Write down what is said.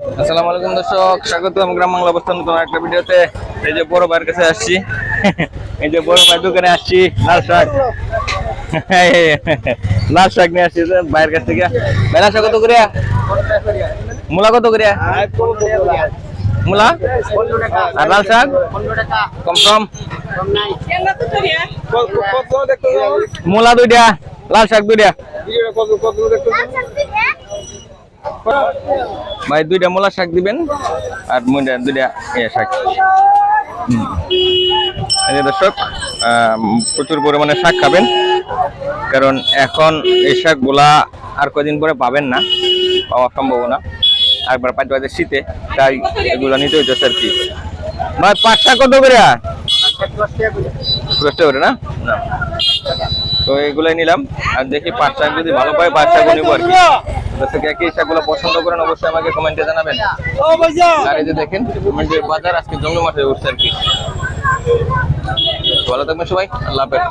আসসালামু আলাইকুম দর্শক, স্বাগতম গ্রাম বাংলা অবস্থান নতুন একটা ভিডিওতে। এই যে বড় ভাইয়ের কাছে আসছি, এই যে বড় ভাই দোকানে আসছি লাল শাক লাল শাক নিয়ে আসছি ভাইয়ের কাছ থেকে। লাল শাক কত করে? মূলা কত করে? মূলা আর লাল শাক কম কম। মূলা দুইটা, লাল শাক দুইটা ভাই, দুইটা মূলা শাক দিবেন আর দুইটা শাক। দর্শক, প্রচুর পরিমাণে শাক খাবেন, কারণ এখন এই শাকগুলা আর কদিন পরে পাবেন না, পাওয়ার সম্ভাবনা একবার পাঁচ বাজে শীতে, তাই এগুলো নিতে হইতেছে আর কি। ভাই পাট শাক কত করে? 10 টাকা করে না? তো এগুলাই নিলাম, আর দেখি পাট শাক যদি ভালো পাই পাট শাকও নিবো আর কি। দর্শক, একই শাকগুলো পছন্দ করেন অবশ্যই আমাকে কমেন্টে জানাবেন। আর এই যে দেখেন কমেন্টের বাজার আজকে জমজমাট হয়ে উঠছে আর কি। ভালো থাকবেন সবাই, আল্লাহ হাফেজ।